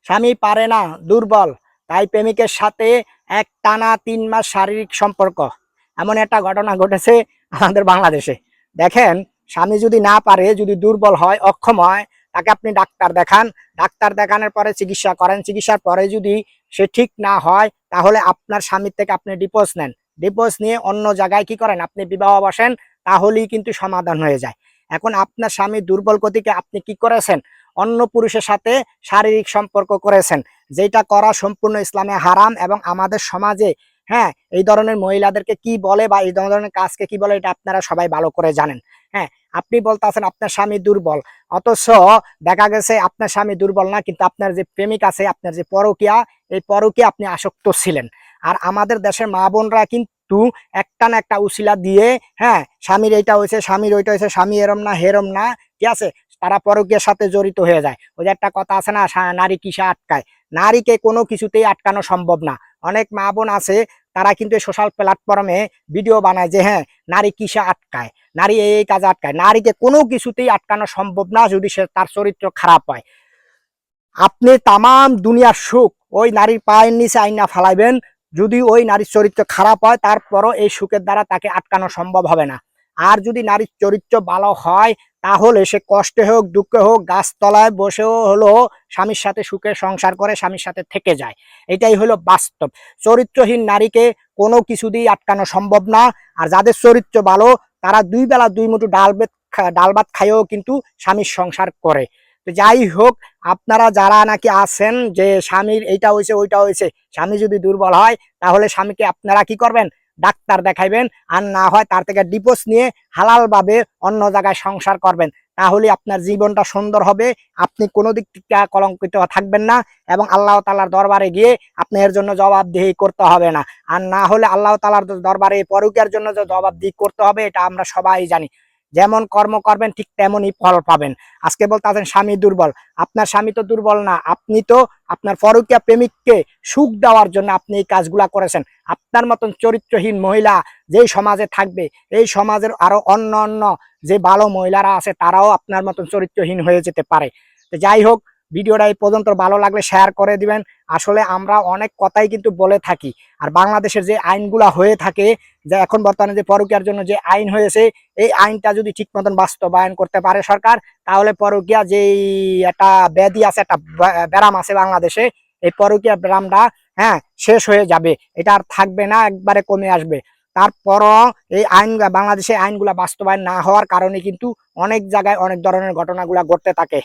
স্বামী পারে না, দুর্বল, তাই প্রেমিকের সাথে একটানা 3 মাস শারীরিক সম্পর্ক। এমন একটা ঘটনা ঘটেছে আমাদের বাংলাদেশে। দেখেন, স্বামী যদি না পারে, যদি দুর্বল হয়, অক্ষম হয়, তাকে আপনি ডাক্তার দেখান। ডাক্তার দেখানোর পরে চিকিৎসা করেন। চিকিৎসার পরে যদি সে ঠিক না হয়, তাহলে আপনার স্বামীর থেকে আপনি ডিভোর্স নেন। ডিভোর্স নিয়ে অন্য জায়গায় কি করেন, আপনি বিবাহ বসেন, তাহলেই কিন্তু সমাধান হয়ে যায়। এখন আপনার স্বামী দুর্বল গতিকে আপনি কি করেছেন, অন্য পুরুষের সাথে শারীরিক সম্পর্ক করেছেন, যেটা করা সম্পূর্ণ ইসলামে হারাম। এবং আমাদের সমাজে, হ্যাঁ, এই ধরনের মহিলাদেরকে কি বলে বা এই ধরনের কাজকে কি বলে, এটা আপনারা সবাই ভালো করে জানেন। হ্যাঁ, আপনি বলতেছেন আপনার স্বামী দুর্বল, অথচ দেখা গেছে আপনার স্বামী দুর্বল না, কিন্তু আপনার যে প্রেমিক আছে, আপনার যে পরকীয়া, এই পরকীয়া আপনি আসক্ত ছিলেন। আর আমাদের দেশের মা বোনরা কিন্তু একটা না একটা উসিলা দিয়ে, হ্যাঁ, স্বামীর এইটা হয়েছে, স্বামীর ওইটা হয়েছে, স্বামী এরম না হেরম না, ঠিক আছে, তারা পরকীয়ার সাথে জড়িত হয়ে যায়। ওই যে একটা কথা আছে না, নারী কিসে আটকায়। নারীকে কোনো কিছুতেই আটকানো সম্ভব না। অনেক মা বোন আছে, তারা কিন্তু সোশ্যাল প্ল্যাটফর্মে ভিডিও বানায় যে হ্যাঁ, নারী কিসে আটকায়, নারী এই কাজে আটকায়। নারীকে কোনো কিছুতেই আটকানো সম্ভব না যদি সে তার চরিত্র খারাপ হয়। আপনি তামাম দুনিয়ার সুখ ওই নারীর পায়ের নিচে আইনা ফালাইবেন, যদি ওই নারীর চরিত্র খারাপ হয়, তারপরও এই সুখের দ্বারা তাকে আটকানো সম্ভব হবে না। আর যদি নারীর চরিত্র ভালো হয়, তাহলে সে কষ্টে হোক দুঃখে হোক গাছতলায় বসেও হলো স্বামীর সাথে সুখে সংসার করে, স্বামীর সাথে থেকে যায়। এটাই হলো বাস্তব। চরিত্রহীন নারীকে কোনো কিছু দিয়ে আটকানো সম্ভব না। আর যাদের চরিত্র ভালো, তারা 2 বেলা 2 মুঠো ডাল ভাত খাইয়েও কিন্তু স্বামীর সংসার করে। তো যাই হোক, আপনারা যারা নাকি আছেন যে স্বামীর এইটা হয়েছে ওইটা হয়েছে, স্বামী যদি দুর্বল হয়, তাহলে স্বামীকে আপনারা কি করবেন, ডাক্তার দেখাইবেন। আর না হয় তার থেকে ডিভোর্স নিয়ে হালাল ভাবে অন্য জায়গায় সংসার করবেন। তাহলে আপনার জীবনটা সুন্দর হবে, আপনি কোনো দিক থেকে কলঙ্কিত থাকবেন না, এবং আল্লাহ তাআলার দরবারে গিয়ে আপনার জন্য জবাবদিহি করতে হবে না। আর না হলে আল্লাহ তাআলার দরবারে পরকীয়ার জন্য যে জবাবদিহি করতে হবে, এটা আমরা সবাই জানি। যেমন কর্ম করবেন ঠিক তেমনই ফল পাবেন। আজকে বলতেছেন স্বামী দুর্বল, আপনার স্বামী তো দুর্বল না, আপনি তো আপনার পরকীয়া প্রেমিককে সুখ দেওয়ার জন্য আপনি এই কাজগুলা করেছেন। আপনার মতন চরিত্রহীন মহিলা যেই সমাজে থাকবে, এই সমাজের আরো অন্য অন্য যে ভালো মহিলারা আছে, তারাও আপনার মতন চরিত্রহীন হয়ে যেতে পারে। তো যাই হোক, ভিডিওটা এই পর্যন্ত ভালো লাগলে শেয়ার করে দিবেন। আসলে আমরা অনেক কথাই কিন্তু বলে থাকি। আর বাংলাদেশের যে আইনগুলা হয়ে থাকে, যে এখন বর্তমানে যে পরকীয়ার জন্য যে আইন হয়েছে, এই আইনটা যদি ঠিক মতন বাস্তবায়ন করতে পারে সরকার, তাহলে পরকীয়া যেই একটা ব্যাধি আছে, একটা ব্যারাম আছে বাংলাদেশে, এই পরকীয়া ব্যারামটা, হ্যাঁ, শেষ হয়ে যাবে। এটা আর থাকবে না, একবারে কমে আসবে। তারপরও এই আইন, বাংলাদেশে আইনগুলা বাস্তবায়ন না হওয়ার কারণে কিন্তু অনেক জায়গায় অনেক ধরনের ঘটনাগুলা ঘটতে থাকে।